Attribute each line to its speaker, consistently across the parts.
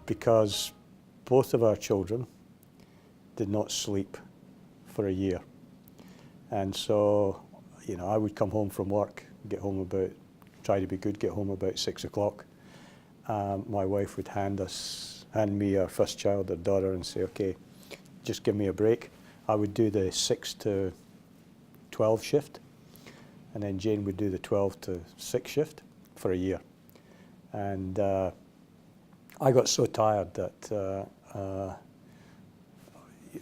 Speaker 1: because both of our children did not sleep for a year. And so, I would come home from work, try to be good, get home about 6 o'clock. My wife would hand me our first child, our daughter, and say, okay, just give me a break. I would do the 6 to 12 shift, and then Jane would do the 12 to 6 shift for a year. And I got so tired that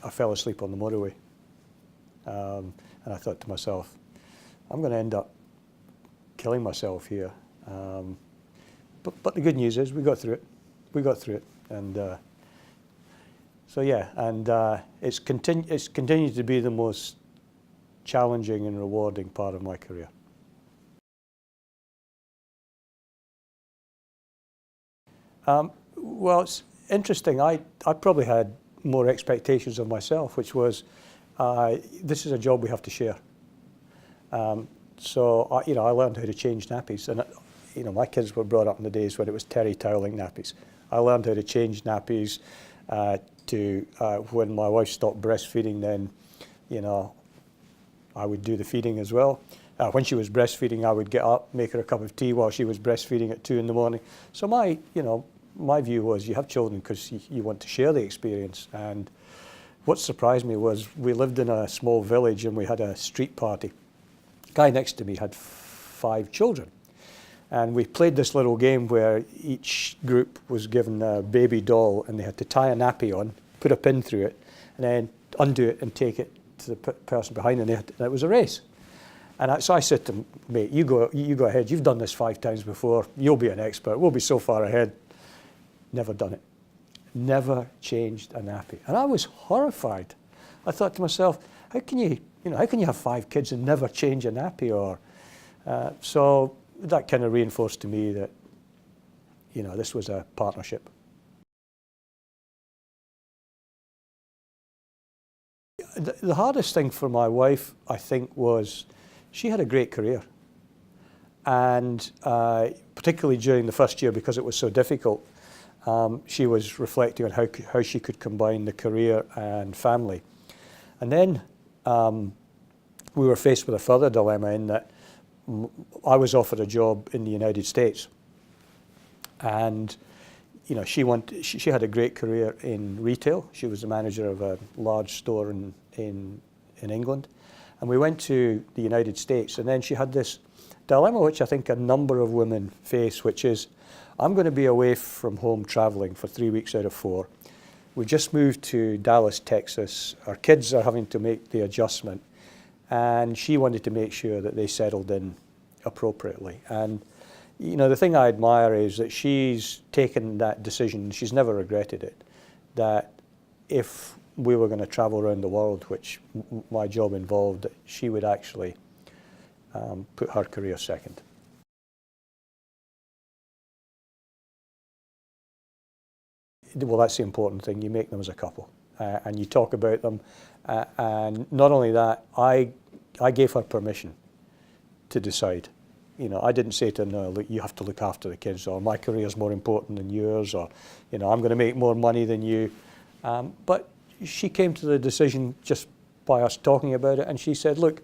Speaker 1: I fell asleep on the motorway. And I thought to myself, I'm going to end up killing myself here. But the good news is we got through it. We got through it. And so yeah, and it's continued to be the most challenging and rewarding part of my career. Well, it's interesting. I probably had more expectations of myself, which was, this is a job we have to share. So I learned how to change nappies, and my kids were brought up in the days when it was terry toweling nappies. I learned how to change nappies when my wife stopped breastfeeding. Then, I would do the feeding as well. When she was breastfeeding, I would get up, make her a cup of tea while she was breastfeeding at 2 in the morning. So my view was, you have children because you want to share the experience. And what surprised me was, we lived in a small village and we had a street party. The guy next to me had 5 children. And we played this little game where each group was given a baby doll, and they had to tie a nappy on, put a pin through it, and then undo it and take it to the person behind, and it was a race. And so I said to him, mate, you go ahead. You've done this 5 times before. You'll be an expert. We'll be so far ahead. Never done it. Never changed a nappy. And I was horrified. I thought to myself, how can you have 5 kids and never change a nappy? So that kind of reinforced to me that, this was a partnership. The hardest thing for my wife, I think, was she had a great career. And particularly during the first year, because it was so difficult, she was reflecting on how she could combine the career and family. And then we were faced with a further dilemma in that I was offered a job in the United States. And she had a great career in retail. She was the manager of a large store in England. And we went to the United States, and then she had this dilemma, which I think a number of women face, which is, I'm going to be away from home traveling for 3 weeks out of 4. We just moved to Dallas, Texas. Our kids are having to make the adjustment. And she wanted to make sure that they settled in appropriately. And the thing I admire is that she's taken that decision. She's never regretted it. That if we were going to travel around the world, which my job involved, that she would actually put her career second. Well, that's the important thing. You make them as a couple, and you talk about them. And not only that, I gave her permission to decide. I didn't say to her, no, look, you have to look after the kids, or my career is more important than yours, or I'm going to make more money than you. But she came to the decision just by us talking about it, and she said, look,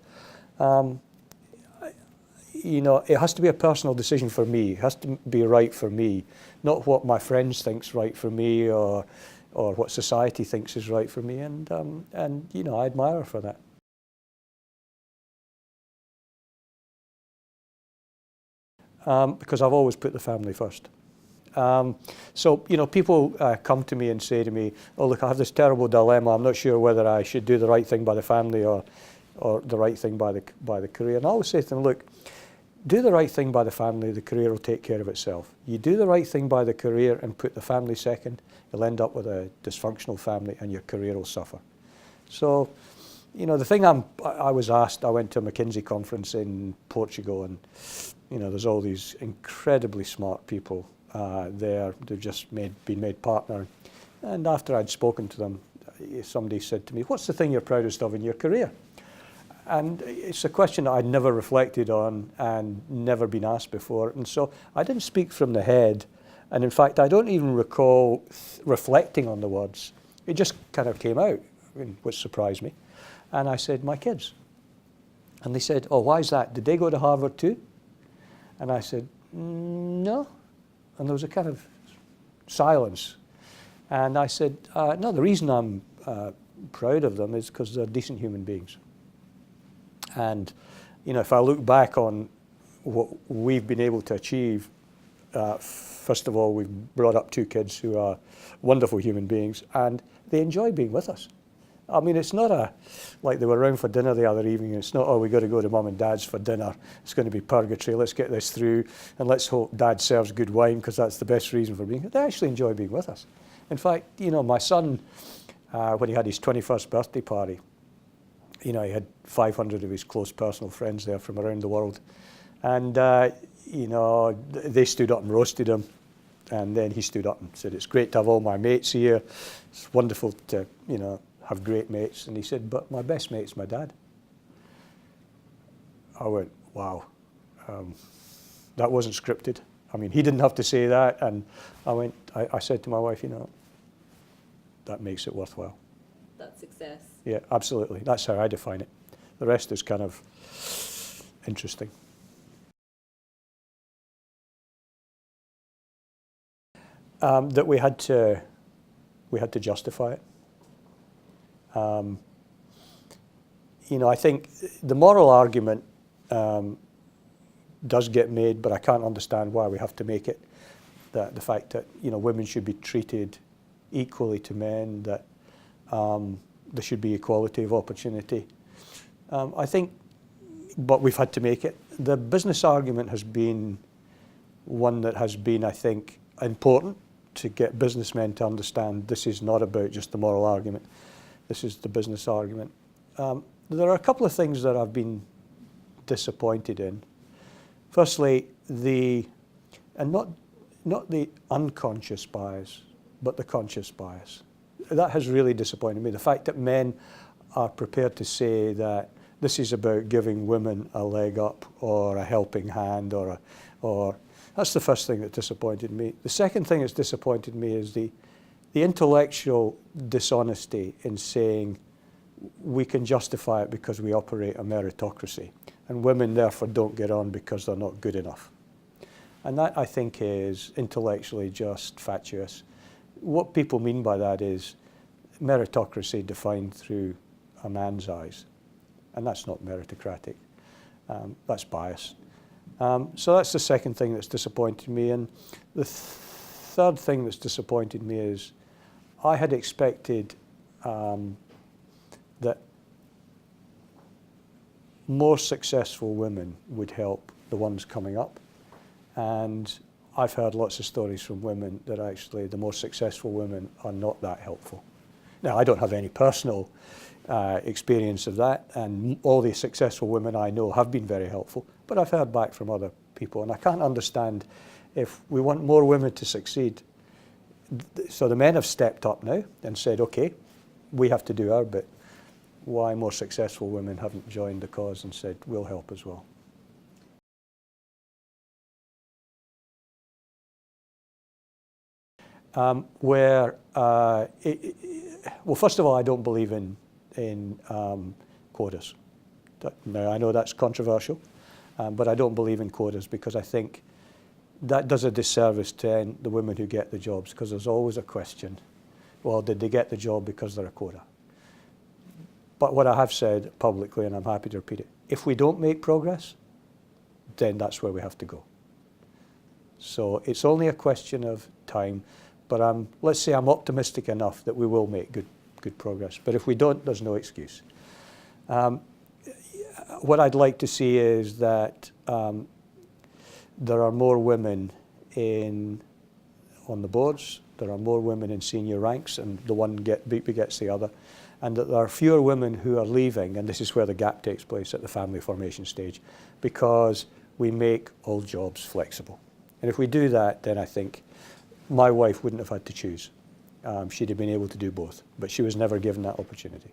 Speaker 1: it has to be a personal decision for me. It has to be right for me, not what my friends think's right for me, or what society thinks is right for me. And I admire her for that. Because I've always put the family first. So people come to me and say to me, oh, look, I have this terrible dilemma. I'm not sure whether I should do the right thing by the family or the right thing by the career. And I always say to them, look, do the right thing by the family, the career will take care of itself. You do the right thing by the career and put the family second, you'll end up with a dysfunctional family and your career will suffer. So, the thing I was asked, I went to a McKinsey conference in Portugal, and there's all these incredibly smart people there. They've just been made partner. And after I'd spoken to them, somebody said to me, what's the thing you're proudest of in your career? And it's a question that I'd never reflected on and never been asked before. And so I didn't speak from the head. And in fact, I don't even recall reflecting on the words. It just kind of came out, which surprised me. And I said, my kids. And they said, oh, why is that? Did they go to Harvard too? And I said, no. And there was a kind of silence. And I said, no, the reason I'm proud of them is because they're decent human beings. And, you know, if I look back on what we've been able to achieve, first of all, we've brought up 2 kids who are wonderful human beings, and they enjoy being with us. I mean, it's not like they were around for dinner the other evening. It's not, oh, we've got to go to Mum and Dad's for dinner. It's going to be purgatory. Let's get this through, and let's hope Dad serves good wine, because that's the best reason for being here. They actually enjoy being with us. In fact, you know, my son, when he had his 21st birthday party, you know, he had 500 of his close personal friends there from around the world. And, you know, they stood up and roasted him. And then he stood up and said, it's great to have all my mates here. It's wonderful to, you know, have great mates. And he said, but my best mate's my dad. I went, wow. That wasn't scripted. I mean, he didn't have to say that. And I said to my wife, you know, that makes it worthwhile.
Speaker 2: That's success.
Speaker 1: Yeah, absolutely. That's how I define it. The rest is kind of interesting. That we had to justify it. You know, I think the moral argument does get made, but I can't understand why we have to make it. That the fact that, you know, women should be treated equally to men, that there should be equality of opportunity. I think, but we've had to make it. The business argument has been one that has been, I think, important to get businessmen to understand this is not about just the moral argument. This is the business argument. There are a couple of things that I've been disappointed in. Firstly, not the unconscious bias, but the conscious bias. That has really disappointed me. The fact that men are prepared to say that this is about giving women a leg up or a helping hand or that's the first thing that disappointed me. The second thing that's disappointed me is the intellectual dishonesty in saying we can justify it because we operate a meritocracy and women therefore don't get on because they're not good enough. And that, I think, is intellectually just fatuous. What people mean by that is meritocracy defined through a man's eyes, and that's not meritocratic. That's bias. So that's the second thing that's disappointed me. And the third thing that's disappointed me is I had expected that more successful women would help the ones coming up. And I've heard lots of stories from women that actually the more successful women are not that helpful. Now, I don't have any personal experience of that, and all the successful women I know have been very helpful, but I've heard back from other people, and I can't understand if we want more women to succeed. So the men have stepped up now and said, okay, we have to do our bit. Why more successful women haven't joined the cause and said, we'll help as well. Well, first of all, I don't believe in quotas. Now, I know that's controversial, but I don't believe in quotas because I think that does a disservice to the women who get the jobs, because there's always a question, well, did they get the job because they're a quota? But what I have said publicly, and I'm happy to repeat it, if we don't make progress, then that's where we have to go. So it's only a question of time, but let's say I'm optimistic enough that we will make good progress. But if we don't, there's no excuse. What I'd like to see is that there are more women on the boards, there are more women in senior ranks, and the one begets the other, and that there are fewer women who are leaving, and this is where the gap takes place at the family formation stage, because we make all jobs flexible. And if we do that, then I think my wife wouldn't have had to choose. She'd have been able to do both, but she was never given that opportunity.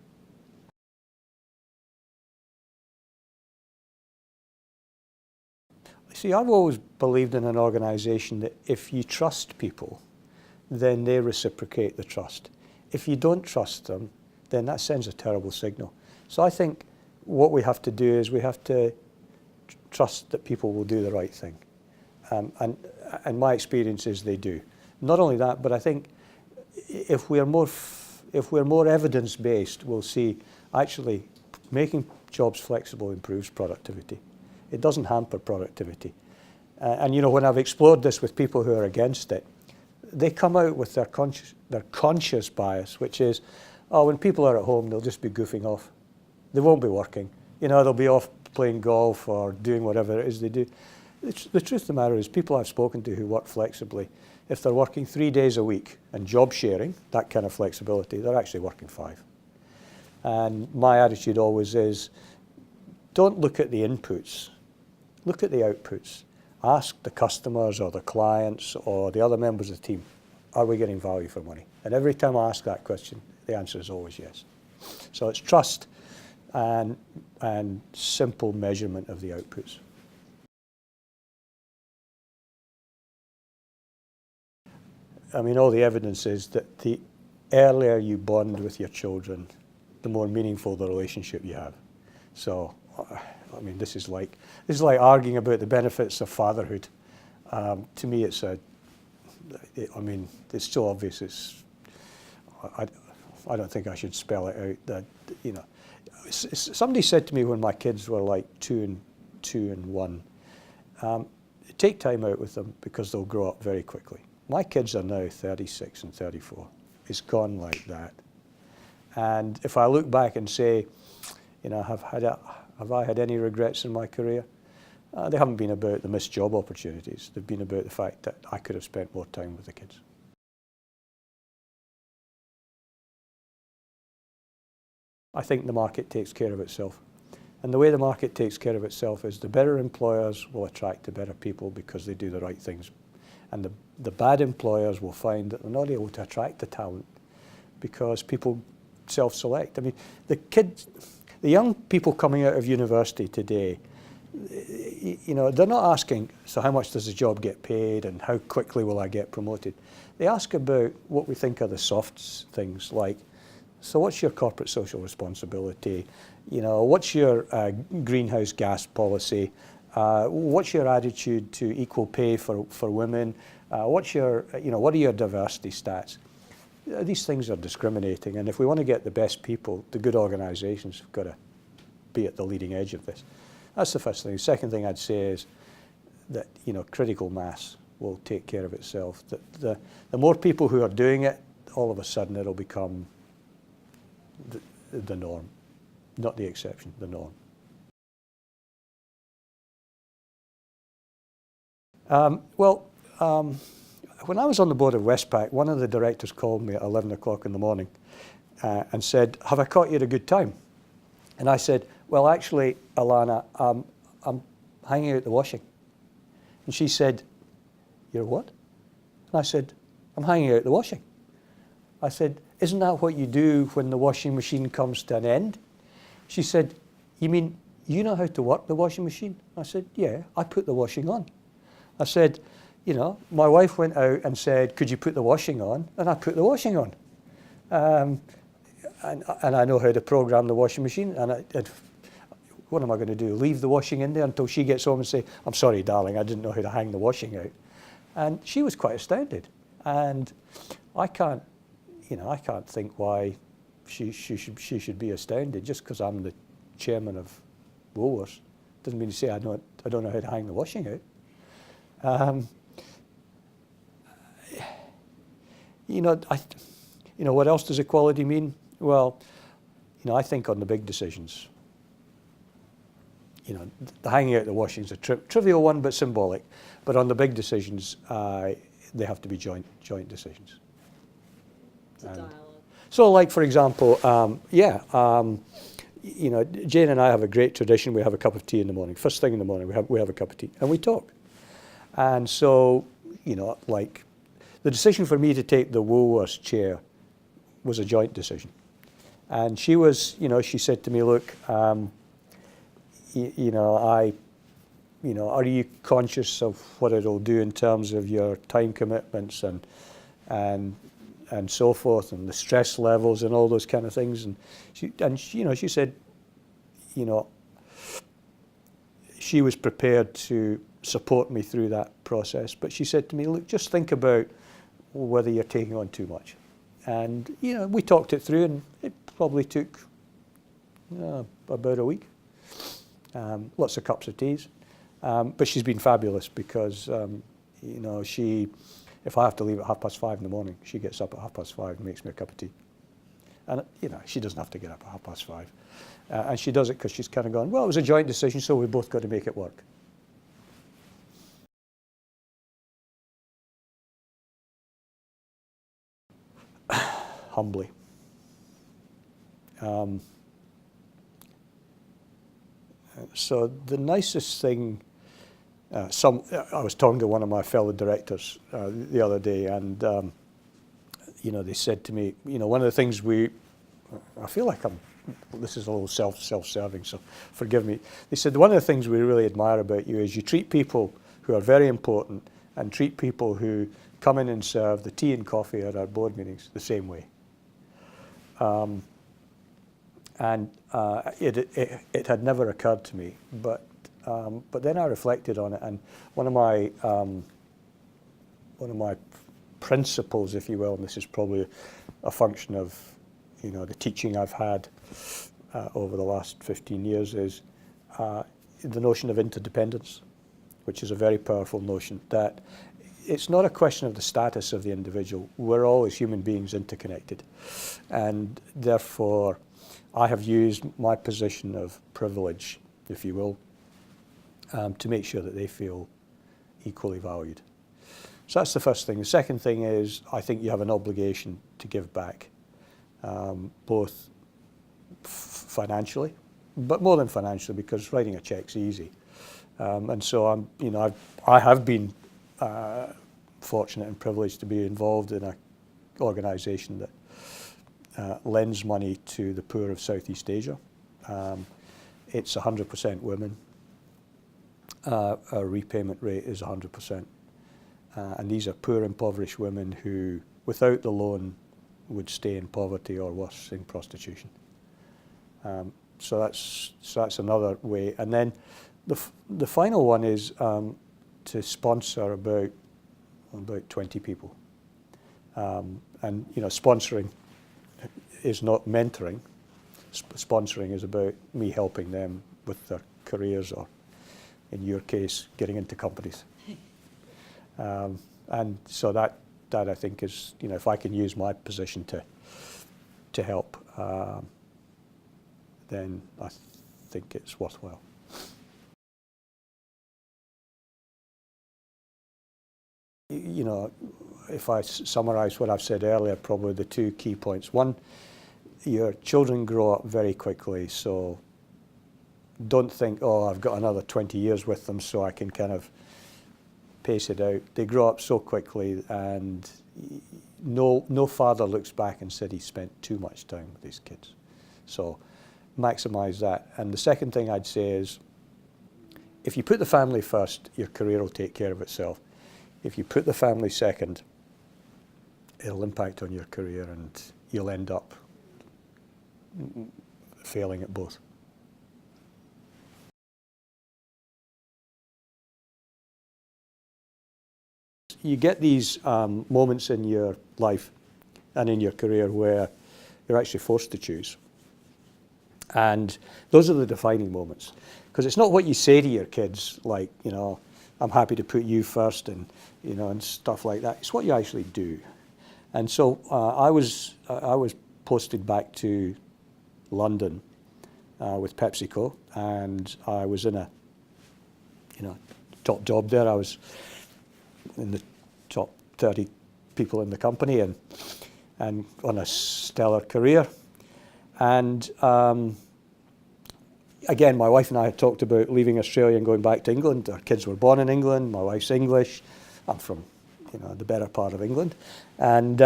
Speaker 1: see, I've always believed in an organisation that if you trust people, then they reciprocate the trust. If you don't trust them, then that sends a terrible signal. So I think what we have to do is we have to trust that people will do the right thing. And my experience is they do. Not only that, but I think if we're more evidence-based, we'll see actually making jobs flexible improves productivity. It doesn't hamper productivity. And you know, when I've explored this with people who are against it, they come out with their conscious bias, which is, oh, when people are at home, they'll just be goofing off. They won't be working. You know, they'll be off playing golf or doing whatever it is they do. The truth of the matter is people I've spoken to who work flexibly, if they're working 3 days a week and job sharing, that kind of flexibility, they're actually working 5. And my attitude always is, don't look at the inputs, look at the outputs. Ask the customers or the clients or the other members of the team, are we getting value for money? And every time I ask that question, the answer is always yes. So it's trust and simple measurement of the outputs. I mean, all the evidence is that the earlier you bond with your children, the more meaningful the relationship you have. So, I mean, this is like arguing about the benefits of fatherhood. To me, it's so obvious. I don't think I should spell it out. That, you know, somebody said to me when my kids were like 2 and 1, take time out with them because they'll grow up very quickly. My kids are now 36 and 34. It's gone like that. And if I look back and say, you know, have I had any regrets in my career? They haven't been about the missed job opportunities. They've been about the fact that I could have spent more time with the kids. I think the market takes care of itself. And the way the market takes care of itself is the better employers will attract the better people because they do the right things. And the bad employers will find that they're not able to attract the talent because people self-select. I mean, the young people coming out of university today, you know, they're not asking, so how much does the job get paid and how quickly will I get promoted? They ask about what we think are the soft things, like, so what's your corporate social responsibility? You know, what's your greenhouse gas policy? What's your attitude to equal pay for women? What are your diversity stats? These things are discriminating, and if we want to get the best people, the good organisations have got to be at the leading edge of this. That's the first thing. The second thing I'd say is that, you know, critical mass will take care of itself. The more people who are doing it, all of a sudden it'll become the norm, not the exception, the norm. When I was on the board of Westpac, one of the directors called me at 11 o'clock in the morning and said, have I caught you at a good time? And I said, well, actually, Alana, I'm hanging out the washing. And she said, you're what? And I said, I'm hanging out the washing. I said, isn't that what you do when the washing machine comes to an end? She said, you mean you know how to work the washing machine? I said, yeah, I put the washing on. I said, you know, my wife went out and said, could you put the washing on? And I put the washing on. And I know how to program the washing machine. And what am I going to do? Leave the washing in there until she gets home and say, I'm sorry, darling, I didn't know how to hang the washing out. And she was quite astounded. And I can't think why she should be astounded. Just because I'm the chairman of Woolworths doesn't mean to say I don't know how to hang the washing out. What else does equality mean? Well, you know, I think on the big decisions, you know, the hanging out the washing is a trivial one, but symbolic. But on the big decisions, they have to be joint decisions.
Speaker 2: It's a dialogue.
Speaker 1: So, like for example, you know, Jane and I have a great tradition. We have a cup of tea in the morning. First thing in the morning, we have a cup of tea, and we talk. And so, you know, like the decision for me to take the Woolworths chair was a joint decision. And she was, you know, she said to me, look, you know, are you conscious of what it'll do in terms of your time commitments and so forth, and the stress levels and all those kind of things? And she said, she was prepared to support me through that process, but she said to me, look, just think about whether you're taking on too much. And we talked it through, and it probably took about a week. Lots of cups of teas. But she's been fabulous because, if I have to leave at 5:30 in the morning, she gets up at 5:30 and makes me a cup of tea. And, she doesn't have to get up at 5:30. And she does it because she's kind of gone, well, it was a joint decision, so we both got to make it work. Humbly. So the nicest thing, I was talking to one of my fellow directors the other day, and they said to me, one of the things I feel like this is a little self-serving, so forgive me. They said one of the things we really admire about you is you treat people who are very important and treat people who come in and serve the tea and coffee at our board meetings the same way. It had never occurred to me, but then I reflected on it, and one of my principles, if you will, and this is probably a function of the teaching I've had over the last 15 years, is the notion of interdependence, which is a very powerful notion, that it's not a question of the status of the individual. We're all, as human beings, interconnected, and therefore I have used my position of privilege, if you will, to make sure that they feel equally valued. So that's the first thing. The second thing is, I think you have an obligation to give back, both financially, but more than financially, because writing a check's easy. And so I have been fortunate and privileged to be involved in an organisation that lends money to the poor of Southeast Asia. It's 100% women. Our repayment rate is 100%. And these are poor, impoverished women who, without the loan, would stay in poverty or worse, in prostitution. So that's another way. And then the final one is to sponsor about 20 people. And sponsoring is not mentoring. Sponsoring is about me helping them with their careers, or in your case, getting into companies. And so that I think is, if I can use my position to help, then I think it's worthwhile. If I summarise what I've said earlier, probably the two key points. One, your children grow up very quickly, so don't think, oh, I've got another 20 years with them, so I can kind of pace it out. They grow up so quickly, and no father looks back and said he spent too much time with these kids. So maximise that. And the second thing I'd say is, if you put the family first, your career will take care of itself. If you put the family second, it'll impact on your career, and you'll end up failing at both. You get these moments in your life and in your career where you're actually forced to choose. And those are the defining moments. Because it's not what you say to your kids, like, I'm happy to put you first, and and stuff like that. It's what you actually do. And so I was posted back to London with PepsiCo, and I was in a top job there. I was in the top 30 people in the company, and on a stellar career. And again, my wife and I had talked about leaving Australia and going back to England. Our kids were born in England. My wife's English. I'm from, the better part of England, and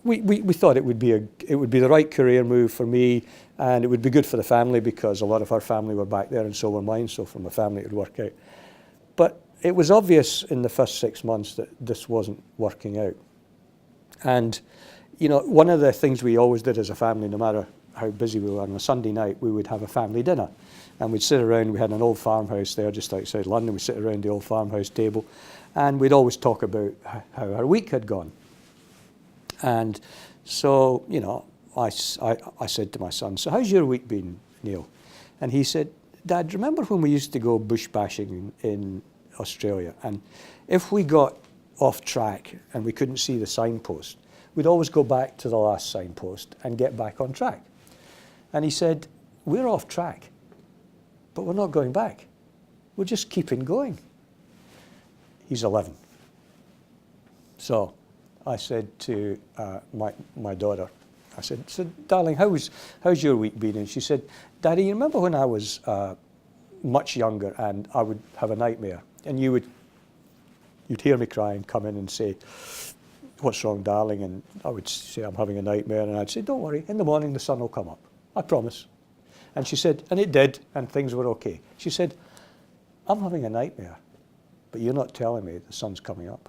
Speaker 1: we thought it would be the right career move for me, and it would be good for the family because a lot of our family were back there, and so were mine. So from a family, it would work out. But it was obvious in the first 6 months that this wasn't working out. And, you know, one of the things we always did as a family, no matter how busy we were, on a Sunday night, we would have a family dinner. And we'd sit around, we had an old farmhouse there just outside London, we'd sit around the old farmhouse table, and we'd always talk about how our week had gone. And so, you know, I said to my son, so how's your week been, Neil? And he said, Dad, remember when we used to go bush bashing in Australia? And if we got off track and we couldn't see the signpost, we'd always go back to the last signpost and get back on track. And he said, we're off track, but we're not going back. We're just keeping going. He's 11. So I said to my daughter, I said, so darling, how's your week been? And she said, Daddy, you remember when I was much younger and I would have a nightmare, and you'd hear me crying, come in and say, what's wrong, darling? And I would say, I'm having a nightmare. And I'd say, don't worry, in the morning the sun will come up. I promise. And she said, and it did, and things were okay. She said, I'm having a nightmare, but you're not telling me the sun's coming up.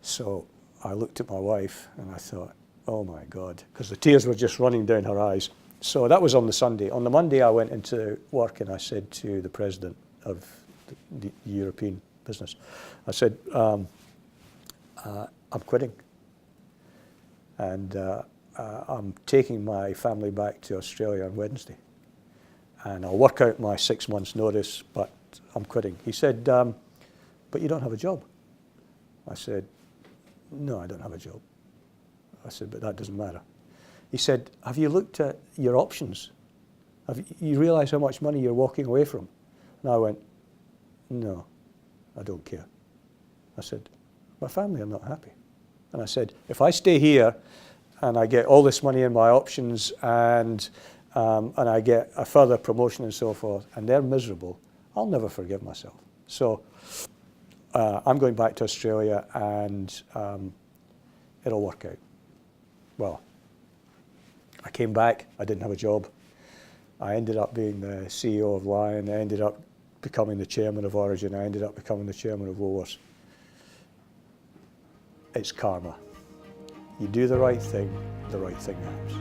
Speaker 1: So I looked at my wife and I thought, oh my God, because the tears were just running down her eyes. So that was on the Sunday. On the Monday, I went into work and I said to the president of the European business, I said, I'm quitting. And I'm taking my family back to Australia on Wednesday. And I'll work out my 6 months notice, but I'm quitting. He said, but you don't have a job. I said, no, I don't have a job. I said, but that doesn't matter. He said, have you looked at your options? Have you realize how much money you're walking away from? And I went, no, I don't care. I said, my family are not happy. And I said, if I stay here and I get all this money in my options and I get a further promotion and so forth, and they're miserable, I'll never forgive myself. So I'm going back to Australia and it'll work out. Well, I came back, I didn't have a job. I ended up being the CEO of Lion, I ended up becoming the chairman of Origin, I ended up becoming the chairman of Woolworths. It's karma. You do the right thing happens.